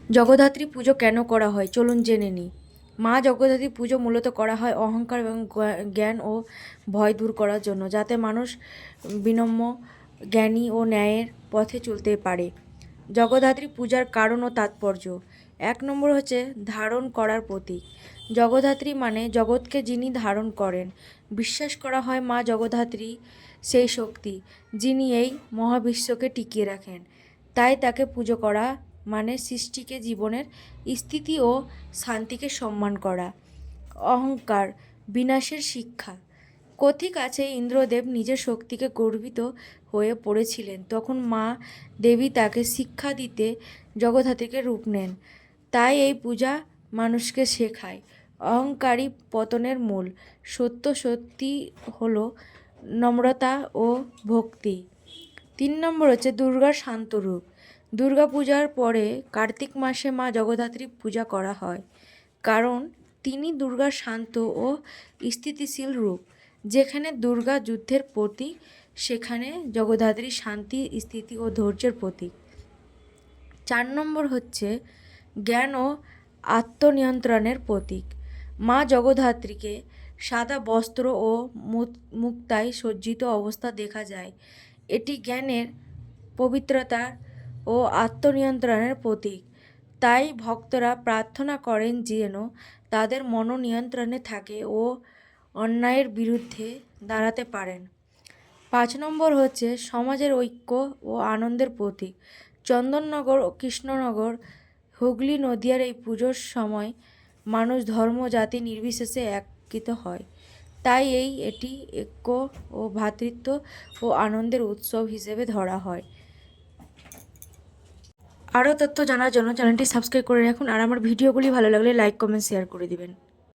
জগদ্ধাত্রী পুজো কেন করা হয় চলুন জেনে নিই। মা জগদ্ধাত্রী পুজো মূলত করা হয় অহংকার এবং জ্ঞান ও ভয় দূর করার জন্য, যাতে মানুষ বিনম্র, জ্ঞানী ও ন্যায়ের পথে চলতে পারে। জগদ্ধাত্রী পূজার কারণ ও তাৎপর্য। 1 নম্বর হচ্ছে ধারণ করার প্রতীক। জগদ্ধাত্রী মানে জগৎকে যিনি ধারণ করেন। বিশ্বাস করা হয় মা জগদ্ধাত্রী সেই শক্তি যিনি এই মহাবিশ্বকে টিকিয়ে রাখেন। তাই তাকে পুজো করা মানে সৃষ্টিকে, জীবনের স্থিতি ও শান্তিকে সম্মান করা। অহংকার বিনাশের শিক্ষা। কথিত আছে ইন্দ্রদেব নিজের শক্তিকে গর্বিত হয়ে পড়েছিলেন, তখন মা দেবী তাকে শিক্ষা দিতে জগদ্ধাত্রীকে রূপ নেন। তাই এই পূজা মানুষকে শেখায় অহংকারী পতনের মূল। সত্যি হলো নম্রতা ও ভক্তি। 3 নম্বর হচ্ছে দুর্গার শান্ত রূপ। দুর্গা পূজার পরে কার্তিক মাসে মা জগদ্ধাত্রী পূজা করা হয়, কারণ তিনি দুর্গার শান্ত ও স্থিতিশীল রূপ। যেখানে দুর্গা যুদ্ধের প্রতীক, সেখানে জগদ্ধাত্রী শান্তি, স্থিতি ও ধৈর্যের প্রতীক। 4 নম্বর হচ্ছে জ্ঞান ও আত্মনিয়ন্ত্রণের প্রতীক। মা জগদ্ধাত্রীকে সাদা বস্ত্র ও মুক্তায় সজ্জিত অবস্থা দেখা যায়। এটি জ্ঞানের, পবিত্রতার ও আত্মনিয়ন্ত্রণের প্রতীক। তাই ভক্তরা প্রার্থনা করেন যেন তাদের মনোনিয়ন্ত্রণে থাকে ও অন্যায়ের বিরুদ্ধে দাঁড়াতে পারেন। 5 নম্বর হচ্ছে সমাজের ঐক্য ও আনন্দের প্রতীক। চন্দননগর ও কৃষ্ণনগর, হুগলি, নদিয়ার এই পুজোর সময় মানুষ ধর্ম, জাতি নির্বিশেষে একত্রিত হয়। তাই এটি ঐক্য ও ভ্রাতৃত্ব ও আনন্দের উৎসব হিসেবে ধরা হয়। আরও তথ্য জানার জন্য চ্যানেলটি সাবস্ক্রাইব করে রাখুন, আর আমার ভিডিওগুলি ভালো লাগলে লাইক, কমেন্ট, শেয়ার করে দিবেন।